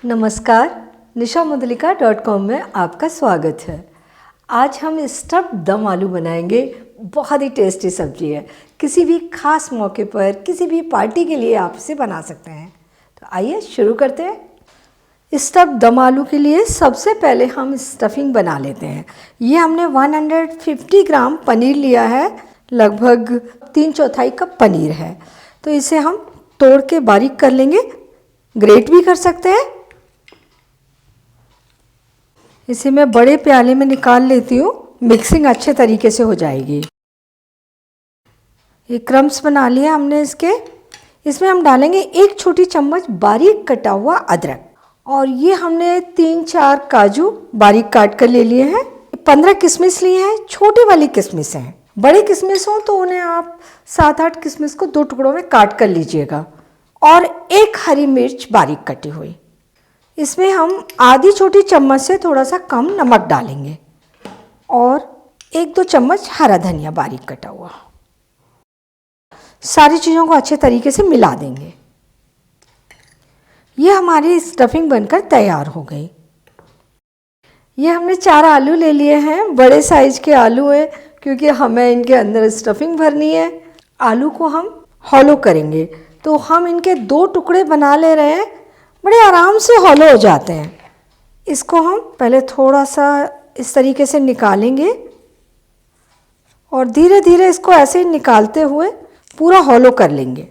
नमस्कार, nishamadulika.com में आपका स्वागत है। आज हम स्टफ्ड दम आलू बनाएंगे। बहुत ही टेस्टी सब्जी है। किसी भी खास मौके पर, किसी भी पार्टी के लिए आप इसे बना सकते हैं। तो आइए शुरू करते हैं। स्टफ्ड दम आलू के लिए सबसे पहले हम स्टफिंग बना लेते हैं। ये हमने 150 ग्राम पनीर लिया है, लगभग 3/4 कप पनीर है। तो इसे हम तोड़ के बारीक कर लेंगे, ग्रेट भी कर सकते हैं। इसे मैं बड़े प्याले में निकाल लेती हूँ, मिक्सिंग अच्छे तरीके से हो जाएगी। ये क्रम्स बना लिए हमने इसके। इसमें हम डालेंगे 1 छोटी चम्मच बारीक कटा हुआ अदरक, और ये हमने 3-4 काजू बारीक काट कर ले लिए हैं। 15 किशमिश लिए हैं, छोटी वाली किशमिश हैं। बड़े किशमिश हो तो उन्हें आप 7-8 किशमिश को 2 टुकड़ों में काट कर लीजिएगा, और 1 हरी मिर्च बारीक कटी हुई। इसमें हम आधी छोटी चम्मच से थोड़ा सा कम नमक डालेंगे, और 1-2 चम्मच हरा धनिया बारीक कटा हुआ। सारी चीज़ों को अच्छे तरीके से मिला देंगे। ये हमारी स्टफिंग बनकर तैयार हो गई। ये हमने 4 आलू ले लिए हैं, बड़े साइज के आलू हैं, क्योंकि हमें इनके अंदर स्टफिंग भरनी है। आलू को हम हॉलो करेंगे, तो हम इनके 2 टुकड़े बना ले रहे हैं। बड़े आराम से हॉलो हो जाते हैं। इसको हम पहले थोड़ा सा इस तरीके से निकालेंगे, और धीरे धीरे इसको ऐसे ही निकालते हुए पूरा हॉलो कर लेंगे।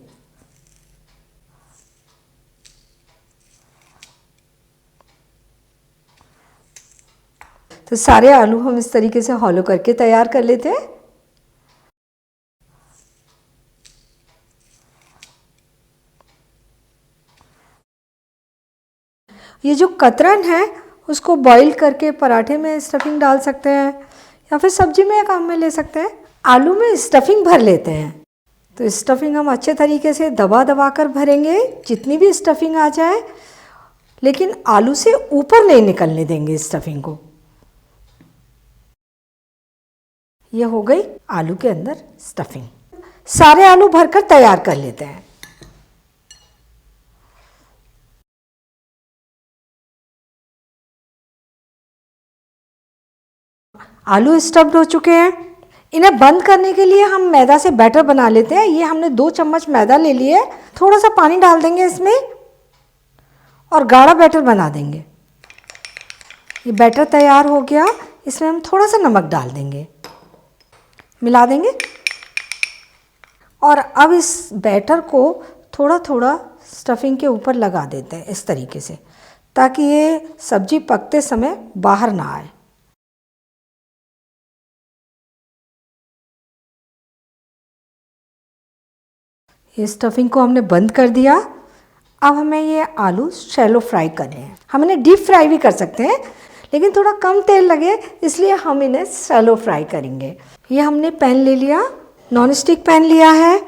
तो सारे आलू हम इस तरीके से हॉलो करके तैयार कर लेते हैं। ये जो कतरन है उसको बॉईल करके पराठे में स्टफिंग डाल सकते हैं, या फिर सब्जी में काम में ले सकते हैं। आलू में स्टफिंग भर लेते हैं। तो स्टफिंग हम अच्छे तरीके से दबा दबा कर भरेंगे, जितनी भी स्टफिंग आ जाए, लेकिन आलू से ऊपर नहीं निकलने देंगे स्टफिंग को। ये हो गई आलू के अंदर स्टफिंग। सारे आलू भरकर तैयार कर लेते हैं। आलू स्टफ्ड हो चुके हैं। इन्हें बंद करने के लिए हम मैदा से बैटर बना लेते हैं। ये हमने 2 चम्मच मैदा ले लिए है। थोड़ा सा पानी डाल देंगे इसमें, और गाढ़ा बैटर बना देंगे। ये बैटर तैयार हो गया। इसमें हम थोड़ा सा नमक डाल देंगे, मिला देंगे, और अब इस बैटर को थोड़ा थोड़ा स्टफिंग के ऊपर लगा देते हैं इस तरीके से, ताकि ये सब्जी पकते समय बाहर ना आए। ये स्टफिंग को हमने बंद कर दिया। अब हमें ये आलू शैलो फ्राई करने हैं। हम इन्हें डीप फ्राई भी कर सकते हैं, लेकिन थोड़ा कम तेल लगे इसलिए हम इन्हें शैलो फ्राई करेंगे। ये हमने पैन ले लिया, नॉन स्टिक पैन लिया है।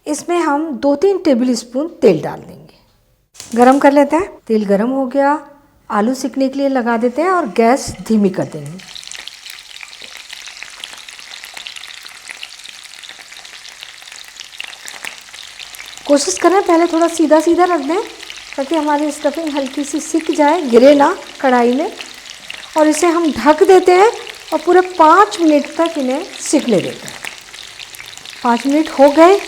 इसमें हम 2-3 टेबल स्पून तेल डाल देंगे। गरम कर लेते हैं। तेल गरम हो गया। आलू सिकने के लिए लगा देते हैं, और गैस धीमी कर देंगे। कोशिश करें पहले थोड़ा सीधा सीधा रख दें, ताकि हमारी स्टफिंग हल्की सी सिक जाए, गिरे ना कढ़ाई में। और इसे हम ढक देते हैं, और पूरे 5 मिनट तक इन्हें सिकने देते हैं। 5 मिनट हो गए।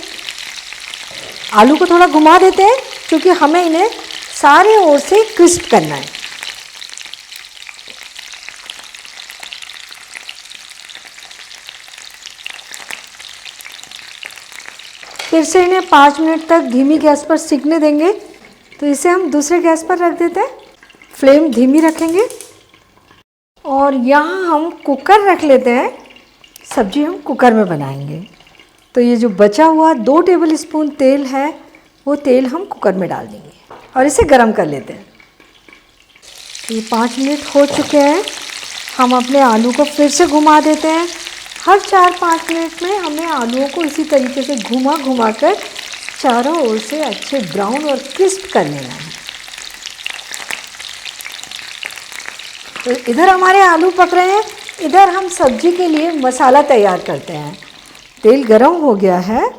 आलू को थोड़ा घुमा देते हैं, क्योंकि हमें इन्हें सारे ओर से क्रिस्प करना है। फिर से इन्हें 5 मिनट तक धीमी गैस पर सिकने देंगे। तो इसे हम दूसरे गैस पर रख देते हैं। फ्लेम धीमी रखेंगे, और यहाँ हम कुकर रख लेते हैं। सब्जी हम कुकर में बनाएंगे। तो ये जो बचा हुआ 2 टेबल स्पून तेल है, वो तेल हम कुकर में डाल देंगे, और इसे गरम कर लेते हैं। ये 5 मिनट हो चुके हैं। हम अपने आलू को फिर से घुमा देते हैं। हर 4-5 मिनट में हमें आलूओं को इसी तरीके से घुमा घुमा कर चारों ओर से अच्छे ब्राउन और क्रिस्प कर लेना है। तो इधर हमारे आलू पक रहे हैं, इधर हम सब्जी के लिए मसाला तैयार करते हैं। तेल गरम हो गया है।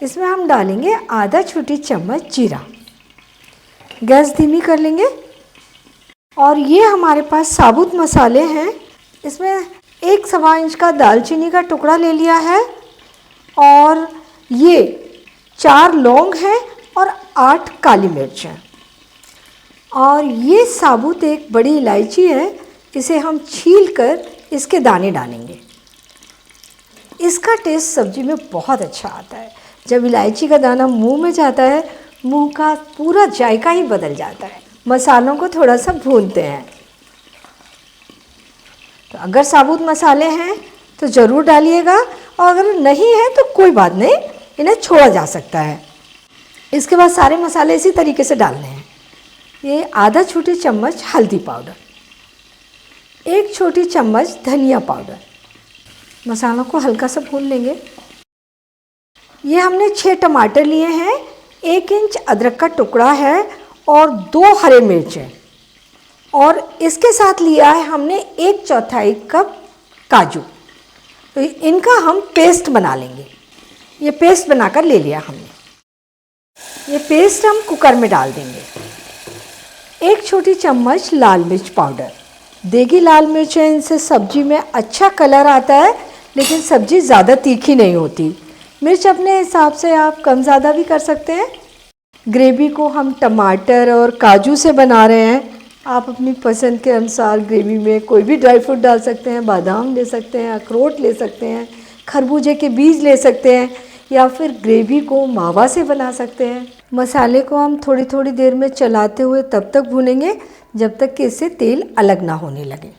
इसमें हम डालेंगे आधा छोटी चम्मच जीरा। गैस धीमी कर लेंगे और ये हमारे पास साबुत मसाले हैं। इसमें 1 इंच का दालचीनी का टुकड़ा ले लिया है और ये 4 लौंग हैं और 8 काली मिर्च हैं। और ये साबुत एक बड़ी इलायची है, इसे हम छील कर इसके दाने डालेंगे। इसका टेस्ट सब्जी में बहुत अच्छा आता है। जब इलायची का दाना मुंह में जाता है, मुंह का पूरा जायका ही बदल जाता है। मसालों को थोड़ा सा भूनते हैं। तो अगर साबुत मसाले हैं तो ज़रूर डालिएगा, और अगर नहीं है तो कोई बात नहीं, इन्हें छोड़ा जा सकता है। इसके बाद सारे मसाले इसी तरीके से डालने हैं। ये आधा छोटी चम्मच हल्दी पाउडर, 1 छोटी चम्मच धनिया पाउडर। मसालों को हल्का सा भून लेंगे। ये हमने 6 टमाटर लिए हैं, 1 इंच अदरक का टुकड़ा है और 2 हरे मिर्च हैं। और इसके साथ लिया है हमने 1/4 कप काजू। तो इनका हम पेस्ट बना लेंगे। ये पेस्ट बनाकर ले लिया हमने। ये पेस्ट हम कुकर में डाल देंगे। 1 छोटी चम्मच लाल मिर्च पाउडर। देगी लाल मिर्च है, इनसे सब्जी में अच्छा कलर आता है, लेकिन सब्जी ज़्यादा तीखी नहीं होती। मिर्च अपने हिसाब से आप कम ज़्यादा भी कर सकते हैं। ग्रेवी को हम टमाटर और काजू से बना रहे हैं। आप अपनी पसंद के अनुसार ग्रेवी में कोई भी ड्राई फ्रूट डाल सकते हैं। बादाम ले सकते हैं, अखरोट ले सकते हैं, खरबूजे के बीज ले सकते हैं, या फिर ग्रेवी को मावा से बना सकते हैं। मसाले को हम थोड़ी थोड़ी देर में चलाते हुए तब तक भूनेंगे जब तक कि इससे तेल अलग ना होने लगे।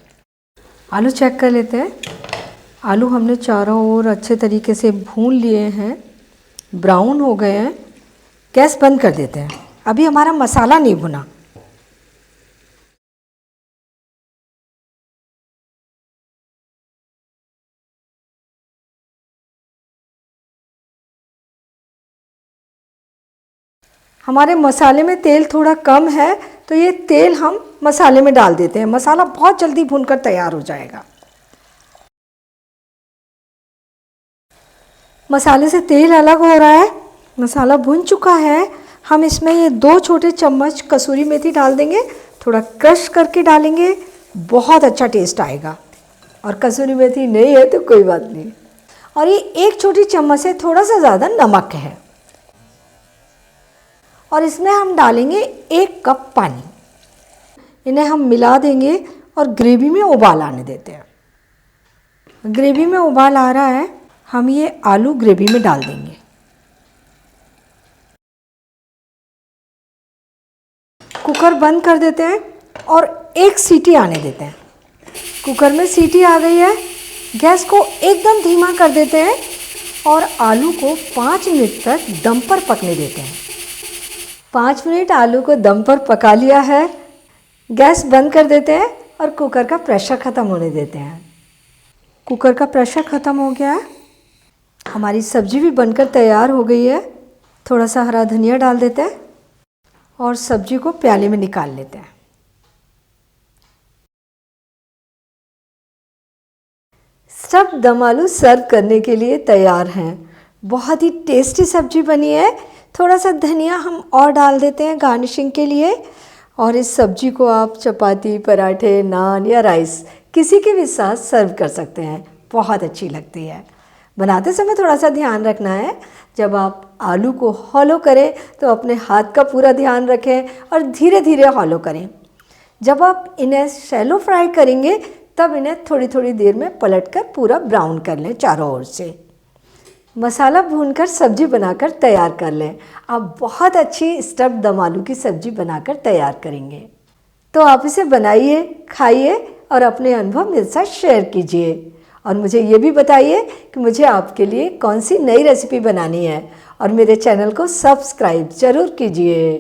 आलू चेक कर लेते हैं। आलू हमने चारों ओर अच्छे तरीके से भून लिए हैं, ब्राउन हो गए हैं। गैस बंद कर देते हैं। अभी हमारा मसाला नहीं भुना। हमारे मसाले में तेल थोड़ा कम है, तो ये तेल हम मसाले में डाल देते हैं। मसाला बहुत जल्दी भूनकर तैयार हो जाएगा। मसाले से तेल अलग हो रहा है, मसाला भुन चुका है। हम इसमें ये 2 छोटे चम्मच कसूरी मेथी डाल देंगे। थोड़ा क्रश करके डालेंगे, बहुत अच्छा टेस्ट आएगा। और कसूरी मेथी नहीं है तो कोई बात नहीं। और ये 1 छोटी चम्मच से थोड़ा सा ज़्यादा नमक है। और इसमें हम डालेंगे 1 कप पानी। इन्हें हम मिला देंगे और ग्रेवी में उबाल आने देते हैं। ग्रेवी में उबाल आ रहा है, हम ये आलू ग्रेवी में डाल देंगे। कुकर बंद कर देते हैं और 1 सीटी आने देते हैं। कुकर में सीटी आ गई है। गैस को एकदम धीमा कर देते हैं और आलू को 5 मिनट तक दम पर पकने देते हैं। 5 मिनट आलू को दम पर पका लिया है। गैस बंद कर देते हैं और कुकर का प्रेशर ख़त्म होने देते हैं। कुकर का प्रेशर ख़त्म हो गया है। हमारी सब्ज़ी भी बनकर तैयार हो गई है। थोड़ा सा हरा धनिया डाल देते हैं और सब्ज़ी को प्याले में निकाल लेते हैं। सब दम आलू सर्व करने के लिए तैयार हैं। बहुत ही टेस्टी सब्ज़ी बनी है। थोड़ा सा धनिया हम और डाल देते हैं गार्निशिंग के लिए। और इस सब्ज़ी को आप चपाती, पराठे, नान या राइस किसी के भी साथ सर्व कर सकते हैं। बहुत अच्छी लगती है। बनाते समय थोड़ा सा ध्यान रखना है, जब आप आलू को हॉलो करें तो अपने हाथ का पूरा ध्यान रखें और धीरे धीरे हॉलो करें। जब आप इन्हें शैलो फ्राई करेंगे तब इन्हें थोड़ी थोड़ी देर में पलटकर पूरा ब्राउन कर लें चारों ओर से। मसाला भूनकर सब्ज़ी बनाकर तैयार कर लें। आप बहुत अच्छी स्टफ्ड दम आलू की सब्ज़ी बनाकर तैयार करेंगे। तो आप इसे बनाइए, खाइए और अपने अनुभव मेरे साथ शेयर कीजिए। और मुझे ये भी बताइए कि मुझे आपके लिए कौन सी नई रेसिपी बनानी है। और मेरे चैनल को सब्सक्राइब ज़रूर कीजिए।